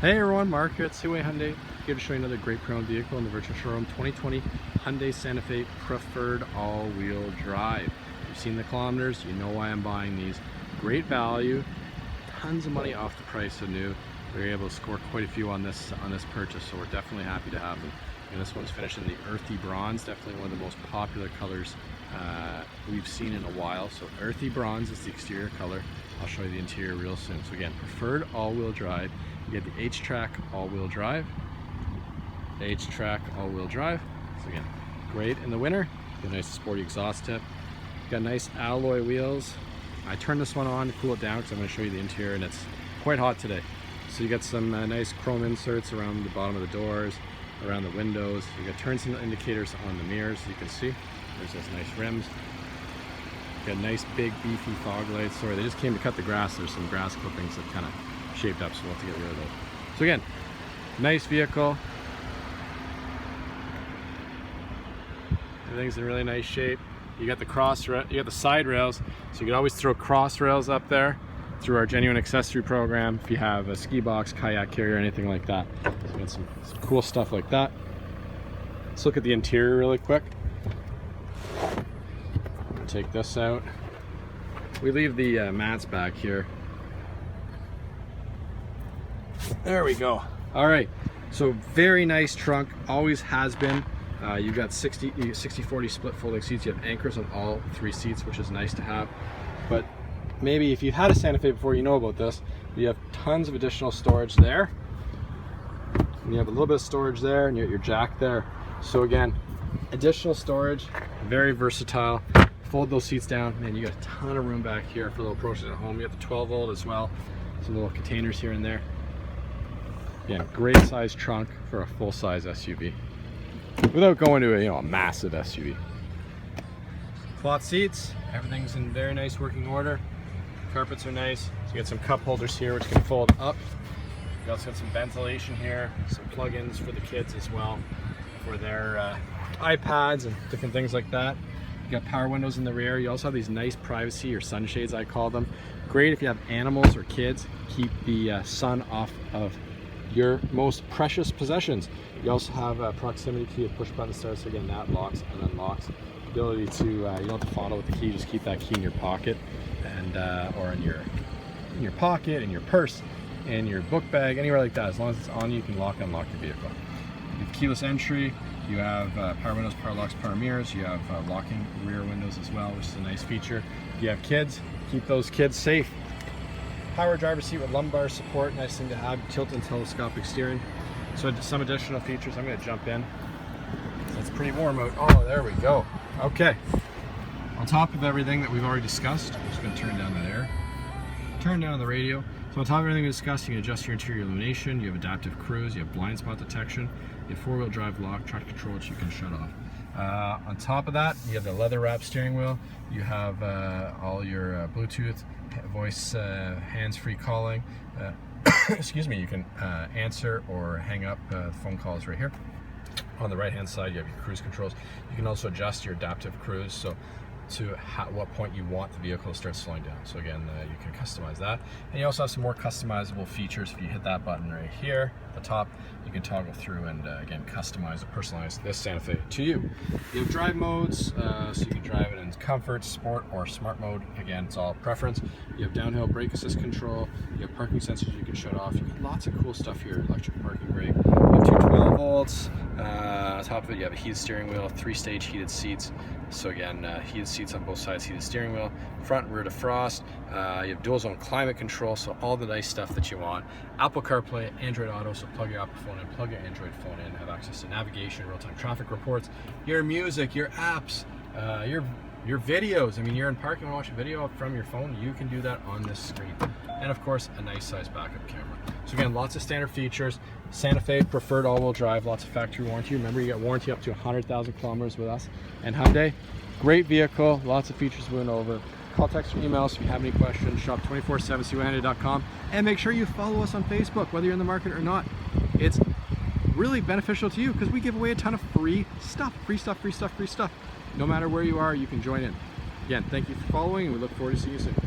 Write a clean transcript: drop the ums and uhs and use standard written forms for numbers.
Hey everyone, Mark here at Hyundai, here to show you another great pre-owned vehicle in the virtual showroom. 2020 Hyundai Santa Fe Preferred All-Wheel Drive. You've seen the kilometers, you know why I'm buying these. Great value, tons of money off the price of new. We were able to score quite a few on this purchase, so we're definitely happy to have them. And this one's finished in the earthy bronze, definitely one of the most popular colors we've seen in a while. So earthy bronze is the exterior color. I'll show you the interior real soon. So again, preferred all-wheel drive. You get the H-Track all-wheel drive. H-Track all-wheel drive. So again, great in the winter. Get a nice sporty exhaust tip. Got nice alloy wheels. I turned this one on to cool it down because I'm going to show you the interior, and it's quite hot today. So you got some nice chrome inserts around the bottom of the doors, around the windows. You got turn signal indicators on the mirrors, you can see. There's those nice rims. Got nice big beefy fog lights. Sorry, they just came to cut the grass. There's some grass clippings that kind of shaped up, so we'll have to get rid of those. So again, nice vehicle. Everything's in really nice shape. You got the side rails, so you can always throw cross rails up there through our genuine accessory program if you have a ski box, kayak carrier, anything like that. So we got some cool stuff like that. Let's look at the interior really quick. Take this out. We leave the mats back here. There we go. All right, so very nice trunk, always has been. You've got 60-40 split folding seats. You have anchors on all three seats, which is nice to have. But maybe if you've had a Santa Fe before, you know about this. You have tons of additional storage there. And you have a little bit of storage there, and you got your jack there. So again, additional storage, very versatile. Fold those seats down, and you got a ton of room back here for little approaches at home. You got the 12-volt as well, some little containers here and there. Again, great size trunk for a full-size SUV, without going to a massive SUV. Cloth seats, everything's in very nice working order. Carpets are nice. So you got some cup holders here which can fold up. You also got some ventilation here, some plug-ins for the kids as well, for their iPads and different things like that. You got power windows in the rear. You also have these nice privacy or sunshades, I call them. Great if you have animals or kids. Keep the sun off of your most precious possessions. You also have a proximity key with push button start, so again, that locks and unlocks. The ability to, you don't have to fondle with the key, just keep that key in your pocket, and or in your pocket, in your purse, in your book bag, anywhere like that. As long as it's on you can lock and unlock your vehicle. You have keyless entry. You have power windows, power locks, power mirrors. You have locking rear windows as well, which is a nice feature. If you have kids, keep those kids safe. Power driver's seat with lumbar support, nice thing to have. Tilt and telescopic steering. So some additional features. I'm going to jump in. It's pretty warm out. Oh, there we go. Okay. On top of everything that we've already discussed, I'm just going to turn down that air. Turn down the radio. So on top of everything we discussed, you can adjust your interior illumination, you have adaptive cruise, you have blind spot detection, you have four-wheel drive lock, traction control, which you can shut off. On top of that, you have the leather wrap steering wheel, you have all your Bluetooth, voice, hands-free calling. Excuse me, you can answer or hang up phone calls right here. On the right-hand side, you have your cruise controls. You can also adjust your adaptive cruise, so to what point you want the vehicle to start slowing down. So again, you can customize that. And you also have some more customizable features. If you hit that button right here at the top, you can toggle through and again, customize or personalize this Santa Fe to you. You have drive modes, so you can drive it in comfort, sport, or smart mode. Again, it's all preference. You have downhill brake assist control. You have parking sensors you can shut off. You got lots of cool stuff here. Electric parking brake. You have two 12 volts. On top of it, you have a heated steering wheel, 3-stage heated seats. So again, heated seats on both sides, heated steering wheel, front and rear defrost. You have dual zone climate control, so all the nice stuff that you want. Apple CarPlay, Android Auto, so plug your Apple phone in, plug your Android phone in, have access to navigation, real-time traffic reports, your music, your apps, your videos. I mean, you're in parking and watch a video from your phone, you can do that on this screen. And of course, a nice size backup camera. So again, lots of standard features. Santa Fe preferred all-wheel drive, lots of factory warranty. Remember, you got warranty up to 100,000 kilometers with us. And Hyundai, great vehicle, lots of features we went over. Call, text, or email us if you have any questions. Shop 24/7 Hyundai.com, and make sure you follow us on Facebook, whether you're in the market or not. It's really beneficial to you because we give away a ton of free stuff. No matter where you are, you can join in. Again, thank you for following, and we look forward to seeing you soon.